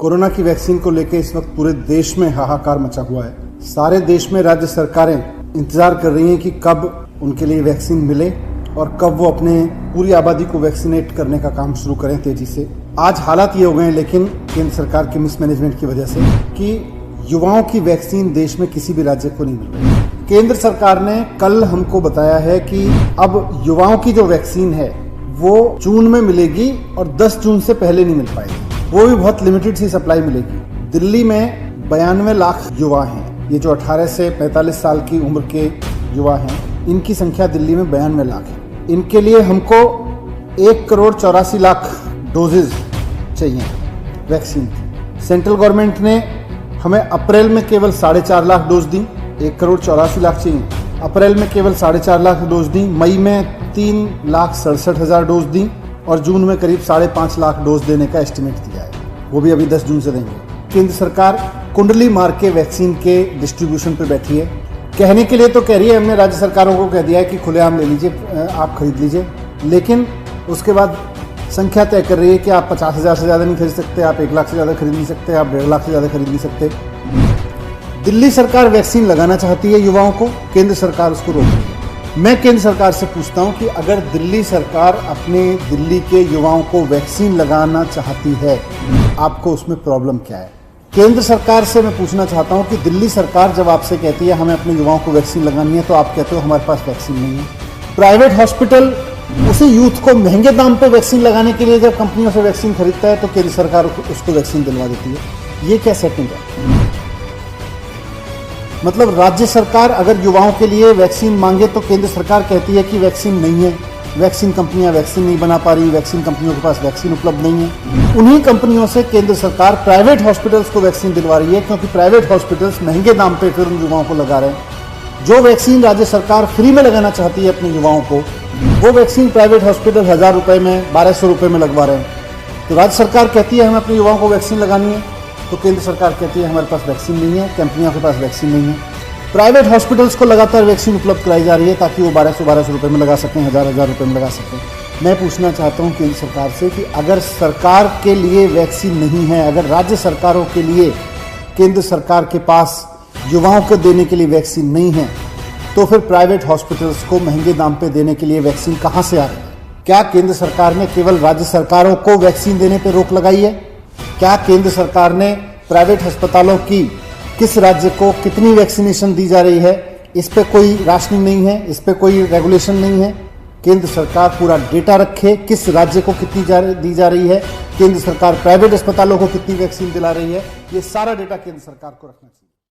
Corona की vaccine को लेकर इस वक्त पूरे देश में हाहाकार मचा हुआ है। सारे देश में राज्य सरकारें इंतजार कर रही हैं कि कब उनके लिए वैक्सीन मिले और कब वो अपने पूरी आबादी को वैक्सीनेट करने का काम शुरू करें तेजी से। आज हालात ये हो गए हैं लेकिन केंद्र सरकार के मिसमैनेजमेंट की वजह से कि युवाओं की वैक्सीन देश में किसी भी राज्य को नहीं मिल रही। केंद्र सरकार ने कल हमको बताया है कि अब युवाओं की जो वैक्सीन है वो जून में मिलेगी और 10 जून से पहले नहीं मिल पाएगी, वो भी बहुत लिमिटेड सी सप्लाई मिलेगी। दिल्ली में 92 लाख युवा हैं, ये जो 18 से 45 साल की उम्र के युवा हैं, इनकी संख्या दिल्ली में 92 लाख है। इनके लिए हमको 1,84,00,000 डोजेज चाहिए वैक्सीन की। सेंट्रल गवर्नमेंट ने हमें अप्रैल में केवल 4.5 लाख डोज दी, 1,84,00,000 चाहिए। अप्रैल में केवल 4.5 लाख डोज दी, मई में 3,67,000 डोज दी और जून में करीब 5.5 लाख डोज देने का एस्टिमेट दिया है, वो भी अभी 10 जून से देंगे। केंद्र सरकार कुंडली मार के वैक्सीन के डिस्ट्रीब्यूशन पे बैठी है। कहने के लिए तो कह रही है, हमने राज्य सरकारों को कह दिया है कि खुलेआम ले लीजिए, आप खरीद लीजिए, लेकिन उसके बाद संख्या तय कर रही है कि आप 50,000 से ज़्यादा नहीं खरीद सकते, आप 1 लाख से ज़्यादा खरीद नहीं सकते, आप 1.5 लाख से ज़्यादा खरीद नहीं सकते। दिल्ली सरकार वैक्सीन लगाना चाहती है युवाओं को, केंद्र सरकार उसको रोक रही है। मैं केंद्र सरकार से पूछता हूं कि अगर दिल्ली सरकार अपने दिल्ली के युवाओं को वैक्सीन लगाना चाहती है, आपको उसमें प्रॉब्लम क्या है? केंद्र सरकार से मैं पूछना चाहता हूं कि दिल्ली सरकार जब आपसे कहती है हमें अपने युवाओं को वैक्सीन लगानी है, तो आप कहते हो हमारे पास वैक्सीन नहीं है। प्राइवेट हॉस्पिटल उसी यूथ को महंगे दाम पर वैक्सीन लगाने के लिए जब कंपनियों से वैक्सीन खरीदता है तो केंद्र सरकार उसको वैक्सीन दिलवा देती है। ये क्या सेटिंग है? मतलब राज्य सरकार अगर युवाओं के लिए वैक्सीन मांगे तो केंद्र सरकार कहती है कि वैक्सीन नहीं है, वैक्सीन कंपनियां वैक्सीन नहीं बना पा रही, वैक्सीन कंपनियों के पास वैक्सीन उपलब्ध नहीं है। उन्हीं कंपनियों से केंद्र सरकार प्राइवेट हॉस्पिटल्स को वैक्सीन दिलवा रही है, क्योंकि प्राइवेट हॉस्पिटल्स महंगे दाम पे फिर उन युवाओं को लगा रहे हैं। जो वैक्सीन राज्य सरकार फ्री में लगाना चाहती है अपने युवाओं को, वो वैक्सीन प्राइवेट हॉस्पिटल 1,000 रुपये में, 1,200 रुपये में लगवा रहे हैं। तो राज्य सरकार कहती है हमें अपने युवाओं को वैक्सीन लगानी है, तो केंद्र सरकार कहती है हमारे पास वैक्सीन नहीं है, कंपनियों के पास वैक्सीन नहीं है। प्राइवेट हॉस्पिटल्स को लगातार वैक्सीन उपलब्ध कराई जा रही है ताकि वो 1,200 रुपये में लगा सकें, 1,000 रुपये में लगा सकें। मैं पूछना चाहता हूँ केंद्र सरकार से कि अगर सरकार के लिए वैक्सीन नहीं है, अगर राज्य सरकारों के लिए केंद्र सरकार के पास युवाओं को देने के लिए वैक्सीन नहीं है, तो फिर प्राइवेट हॉस्पिटल्स को महंगे दाम पे देने के लिए वैक्सीन कहाँ से आ रही है? क्या केंद्र सरकार ने केवल राज्य सरकारों को वैक्सीन देने पर रोक लगाई है? क्या केंद्र सरकार ने प्राइवेट अस्पतालों की किस राज्य को कितनी वैक्सीनेशन दी जा रही है, इस पे कोई राशनिंग नहीं है, इस पे कोई रेगुलेशन नहीं है? केंद्र सरकार पूरा डेटा रखे, किस राज्य को कितनी दी जा रही है, केंद्र सरकार प्राइवेट अस्पतालों को कितनी वैक्सीन दिला रही है, ये सारा डेटा केंद्र सरकार को रखना चाहिए।